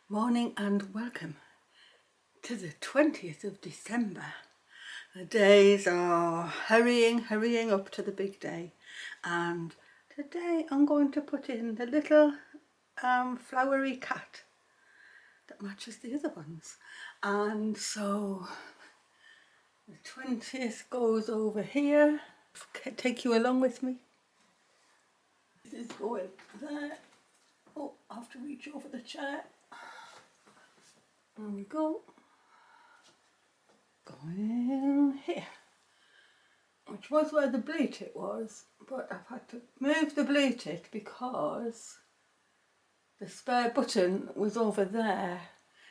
Morning and welcome to the 20th of December. The days are hurrying up to the big day, and today I'm going to put in the little flowery cat that matches the other ones. And so the 20th goes over here. Take you along with me. This is going there. Oh, I have to reach over the chair. There we go. Going here, which was where the blue tit was, but I've had to move the blue tit because the spare button was over there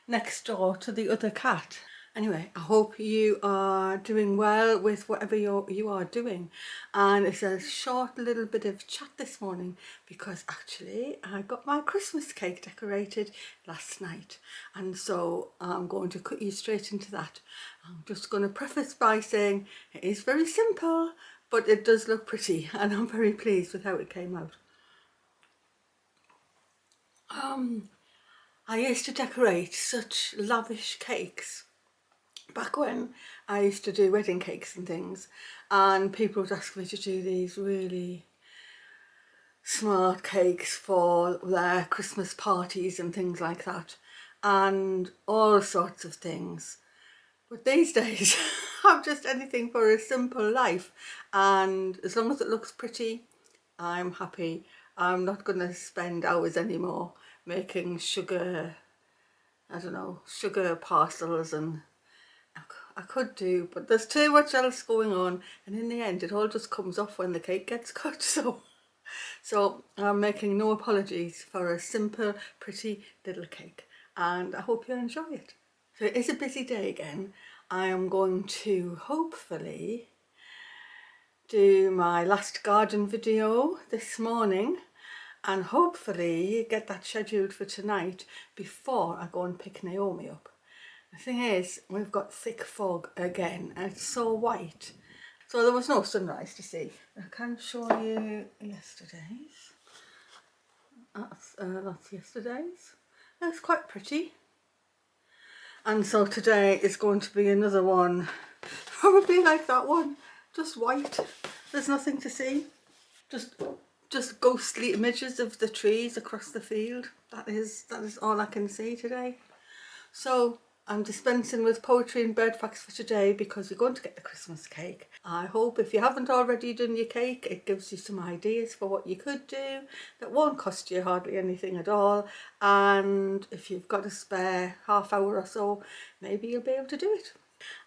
next door to the other cat. Anyway, I hope you are doing well with whatever you are doing, and it's a short little bit of chat this morning because actually I got my Christmas cake decorated last night, and so I'm going to cut you straight into that. I'm just going to preface by saying it is very simple, but it does look pretty, and I'm very pleased with how it came out. I used to decorate such lavish cakes back when I used to do wedding cakes and things, and people would ask me to do these really smart cakes for their Christmas parties and things like that, and all sorts of things. But these days I'm just anything for a simple life, and as long as it looks pretty, I'm happy. I'm not going to spend hours anymore making sugar parcels, and I could do, but there's too much else going on, and in the end it all just comes off when the cake gets cut. So I'm making no apologies for a simple, pretty little cake, and I hope you enjoy it. So it is a busy day again. I am going to hopefully do my last garden video this morning, and hopefully get that scheduled for tonight before I go and pick Naomi up. The thing is, we've got thick fog again, and it's so white. So there was no sunrise to see. I can show you yesterday's. That's yesterday's. It's quite pretty. And so today is going to be another one, probably like that one, just white. There's nothing to see. Just ghostly images of the trees across the field. That is all I can see today. So I'm dispensing with poetry and bird facts for today because we're going to get the Christmas cake. I hope if you haven't already done your cake, it gives you some ideas for what you could do that won't cost you hardly anything at all. And if you've got a spare half hour or so, maybe you'll be able to do it.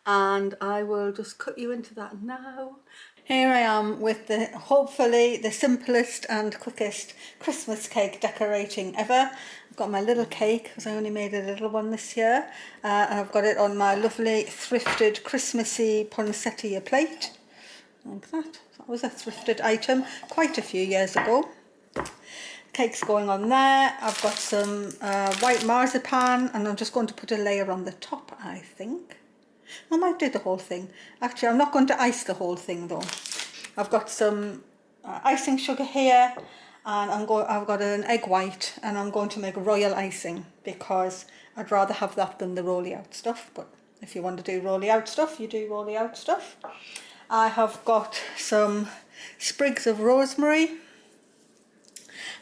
And I will just cut you into that now. Here I am with hopefully the simplest and quickest Christmas cake decorating ever. I've got my little cake, because I only made a little one this year. I've got it on my lovely thrifted Christmassy poinsettia plate, like that. That was a thrifted item quite a few years ago. Cake's going on there. I've got some white marzipan, and I'm just going to put a layer on the top, I think. I might do the whole thing. Actually, I'm not going to ice the whole thing though. I've got some icing sugar here, and I've got an egg white, and I'm going to make royal icing because I'd rather have that than the rolly out stuff. But if you want to do rolly out stuff, you do rolly out stuff. I have got some sprigs of rosemary,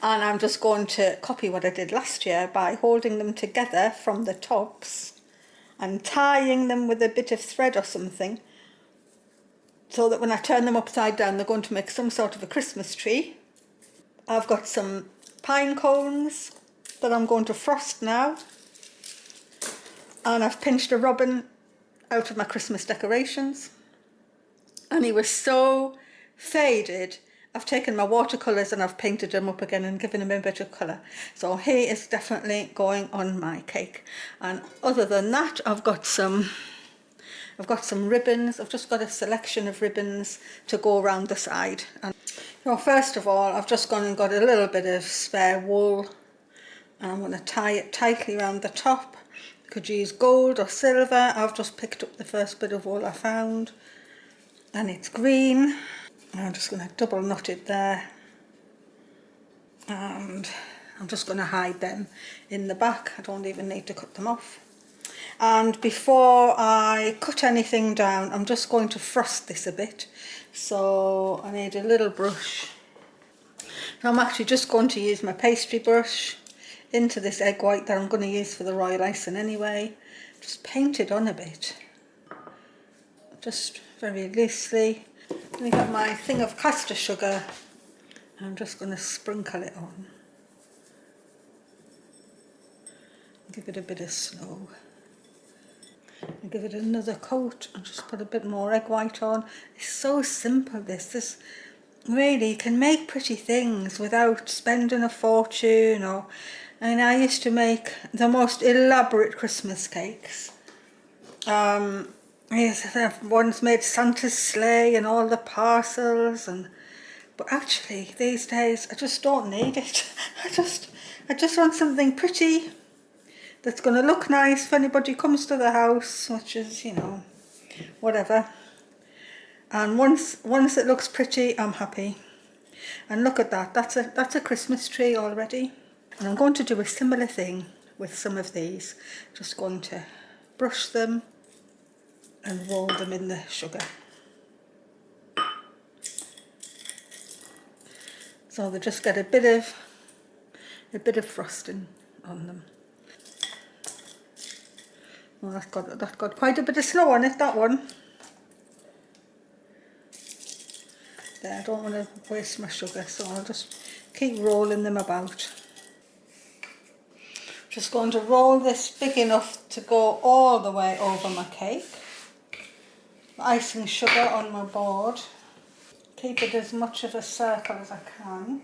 and I'm just going to copy what I did last year by holding them together from the tops and tying them with a bit of thread or something, so that when I turn them upside down, they're going to make some sort of a Christmas tree. I've got some pine cones that I'm going to frost now, and I've pinched a robin out of my Christmas decorations, and he was so faded. I've taken my watercolours and I've painted them up again and given him a bit of colour. So he is definitely going on my cake. And other than that, I've got some ribbons. I've just got a selection of ribbons to go around the side. And so first of all, I've just gone and got a little bit of spare wool, and I'm going to tie it tightly around the top. You could use gold or silver. I've just picked up the first bit of wool I found, and it's green. I'm just going to double knot it there, and I'm just going to hide them in the back. I don't even need to cut them off. And before I cut anything down, I'm just going to frost this a bit. So I need a little brush. So I'm actually just going to use my pastry brush into this egg white that I'm going to use for the royal icing anyway. Just paint it on a bit. Just very loosely. I've got my thing of caster sugar. I'm just going to sprinkle it on. Give it a bit of snow. And give it another coat and just put a bit more egg white on. It's so simple this really, you can make pretty things without spending a fortune. I mean, I used to make the most elaborate Christmas cakes. I've once made Santa's sleigh and all the parcels, but actually these days I just don't need it. I just want something pretty that's going to look nice if anybody comes to the house, which is, you know, whatever. And once it looks pretty, I'm happy. And look at that, that's a Christmas tree already. And I'm going to do a similar thing with some of these. Just going to brush them and roll them in the sugar. So they just get a bit of frosting on them. Well, that's got quite a bit of snow on it, that one. There, I don't want to waste my sugar, so I'll just keep rolling them about. Just going to roll this big enough to go all the way over my cake. Icing sugar on my board. Keep it as much of a circle as I can.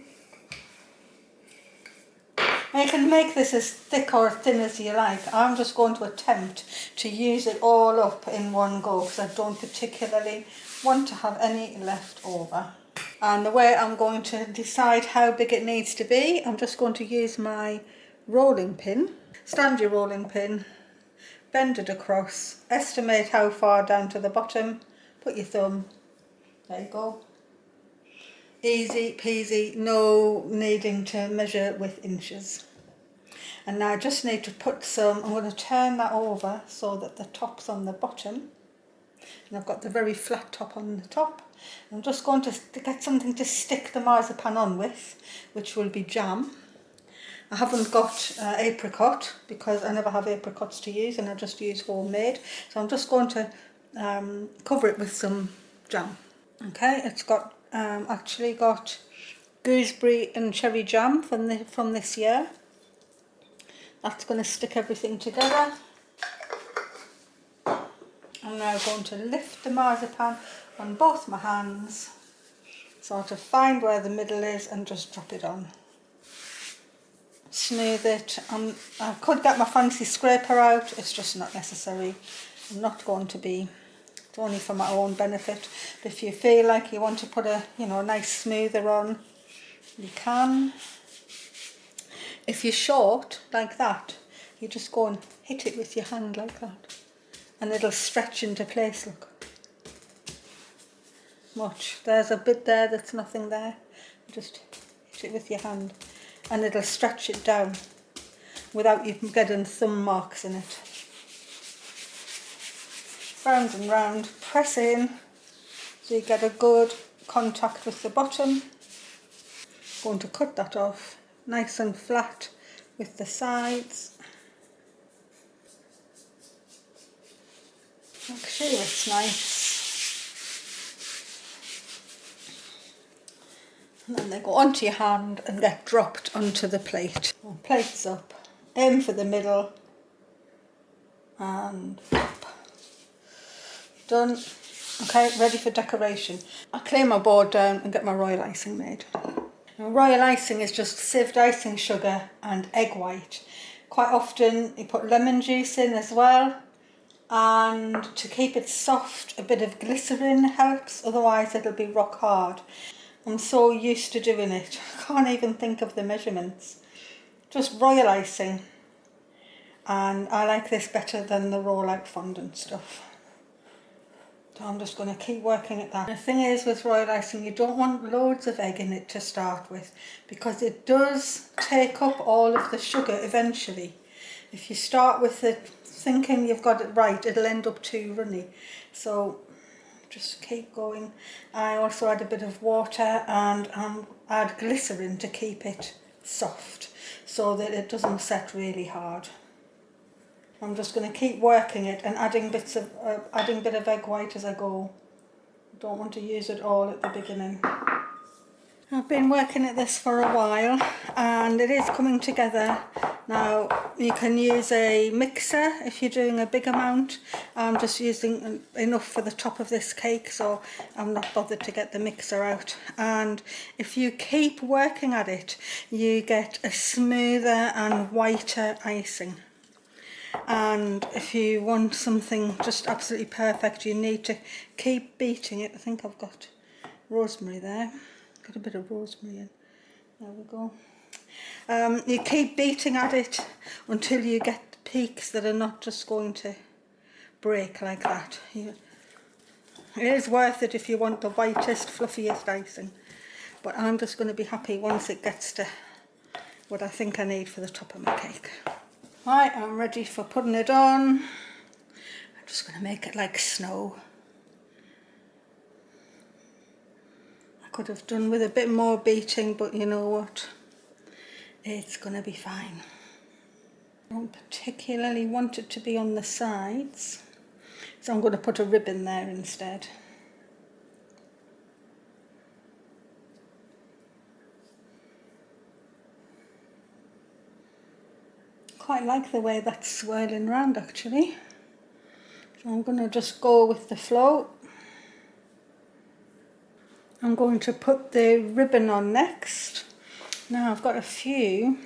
And you can make this as thick or thin as you like. I'm just going to attempt to use it all up in one go because I don't particularly want to have any left over. And the way I'm going to decide how big it needs to be, I'm just going to use my rolling pin. Stand your rolling pin, bend it across, estimate how far down to the bottom, put your thumb, there you go. Easy peasy, no needing to measure with inches. And now I just need to put some, I'm going to turn that over so that the top's on the bottom. And I've got the very flat top on the top. I'm just going to get something to stick the marzipan on with, which will be jam. I haven't got apricot because I never have apricots to use and I just use homemade. So I'm just going to cover it with some jam. Okay, it's got actually got gooseberry and cherry jam from this year. That's going to stick everything together. I'm now going to lift the marzipan on both my hands, sort of find where the middle is and just drop it on. Smooth it. I could get my fancy scraper out, it's just not necessary. I'm not going to be, it's only for my own benefit. But if you feel like you want to put a nice smoother on, you can. If you're short like that, you just go and hit it with your hand like that. And it'll stretch into place, look. Watch, there's a bit there that's nothing there. Just hit it with your hand and it'll stretch it down without you getting thumb marks in it. Round and round, press in so you get a good contact with the bottom. Going to cut that off nice and flat with the sides. Make sure it's nice. And then they go onto your hand and get dropped onto the plate. Well, plate's up. Aim for the middle. And up. Done. Okay, ready for decoration. I'll clear my board down and get my royal icing made. Now, royal icing is just sieved icing sugar and egg white. Quite often you put lemon juice in as well. And to keep it soft, a bit of glycerin helps, otherwise it'll be rock hard. I'm so used to doing it, I can't even think of the measurements. Just royal icing. And I like this better than the roll-out fondant stuff. So I'm just going to keep working at that. The thing is with royal icing, you don't want loads of egg in it to start with, because it does take up all of the sugar eventually. If you start with it thinking you've got it right, it'll end up too runny. So just keep going. I also add a bit of water and add glycerin to keep it soft so that it doesn't set really hard. I'm just going to keep working it and adding bit of egg white as I go. Don't want to use it all at the beginning. I've been working at this for a while and it is coming together. Now you can use a mixer if you're doing a big amount. I'm just using enough for the top of this cake, so I'm not bothered to get the mixer out. And if you keep working at it, you get a smoother and whiter icing. And if you want something just absolutely perfect, you need to keep beating it. I think I've got rosemary there. Got a bit of rosemary in. There we go. You keep beating at it until you get peaks that are not just going to break like that. It is worth it if you want the whitest, fluffiest icing. But I'm just going to be happy once it gets to what I think I need for the top of my cake. Right, I'm ready for putting it on. I'm just going to make it like snow. I could have done with a bit more beating, but you know what? It's going to be fine. I don't particularly want it to be on the sides, so I'm going to put a ribbon there instead. Quite like the way that's swirling round actually. So I'm going to just go with the flow. I'm going to put the ribbon on next. Now I've got a few.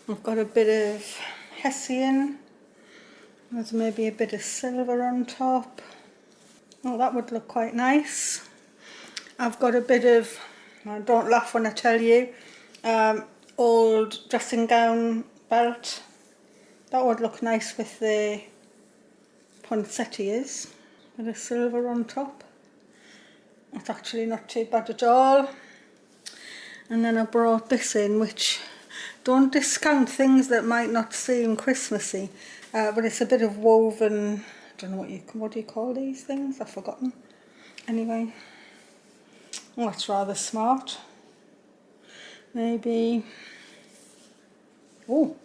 I've got a bit of hessian. There's maybe a bit of silver on top. Oh, that would look quite nice. I've got a bit of, don't laugh when I tell you, old dressing gown belt. That would look nice with the poinsettias. Bit of silver on top. It's actually not too bad at all. And then I brought this in, which, don't discount things that might not seem Christmassy, but it's a bit of woven, I don't know what do you call these things? I've forgotten. Anyway, oh, that's rather smart. Maybe, oh,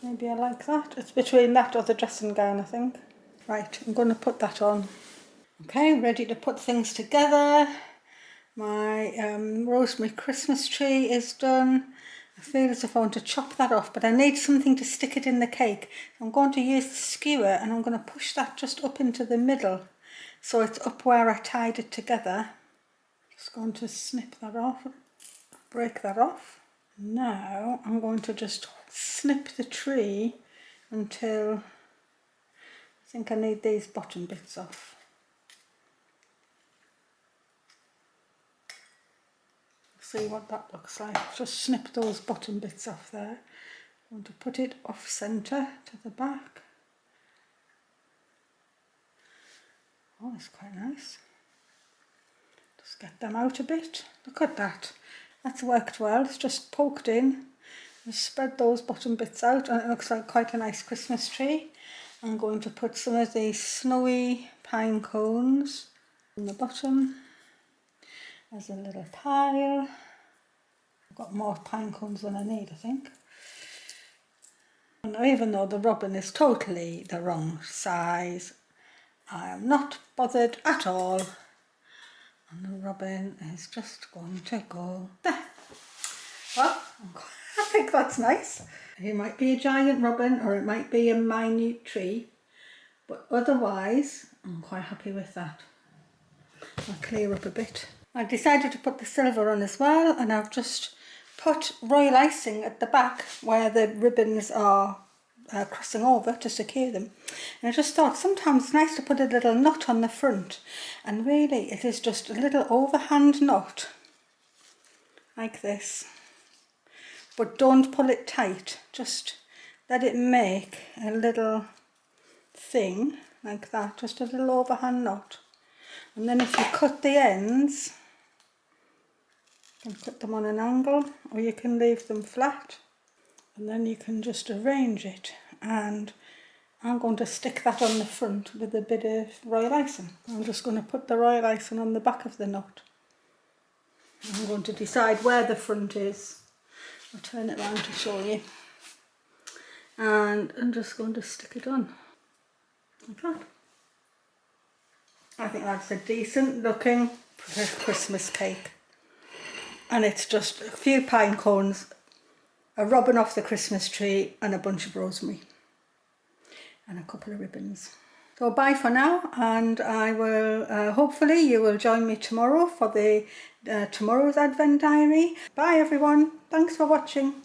maybe I like that. It's between that or the dressing gown, I think. Right, I'm going to put that on. Okay, ready to put things together. My rosemary Christmas tree is done. I feel as if I want to chop that off, but I need something to stick it in the cake. I'm going to use the skewer and I'm going to push that just up into the middle, so it's up where I tied it together. Just going to snip that off, break that off. Now I'm going to just snip the tree until I think I need these bottom bits off. See what that looks like. Just snip those bottom bits off there. I want to put it off centre to the back. Oh, that's quite nice. Just get them out a bit. Look at that. That's worked well. It's just poked in. Just spread those bottom bits out and it looks like quite a nice Christmas tree. I'm going to put some of these snowy pine cones on the bottom. There's a little pile. I've got more pine cones than I need, I think. And even though the robin is totally the wrong size, I am not bothered at all. And the robin is just going to go there. Well, I think that's nice. It might be a giant robin or it might be a minute tree, but otherwise I'm quite happy with that. I'll clear up a bit. I decided to put the silver on as well, and I've just put royal icing at the back where the ribbons are crossing over to secure them. And I just thought sometimes it's nice to put a little knot on the front, and really it is just a little overhand knot like this, but don't pull it tight, just let it make a little thing like that, just a little overhand knot. And then if you cut the ends, you can cut them on an angle or you can leave them flat, and then you can just arrange it. And I'm going to stick that on the front with a bit of royal icing. I'm just going to put the royal icing on the back of the knot. I'm going to decide where the front is. I'll turn it around to show you. And I'm just going to stick it on like that. I think that's a decent looking Christmas cake. And it's just a few pine cones, a robin off the Christmas tree and a bunch of rosemary and a couple of ribbons. So bye for now, and I will hopefully you will join me tomorrow for the tomorrow's Advent diary. Bye everyone, thanks for watching.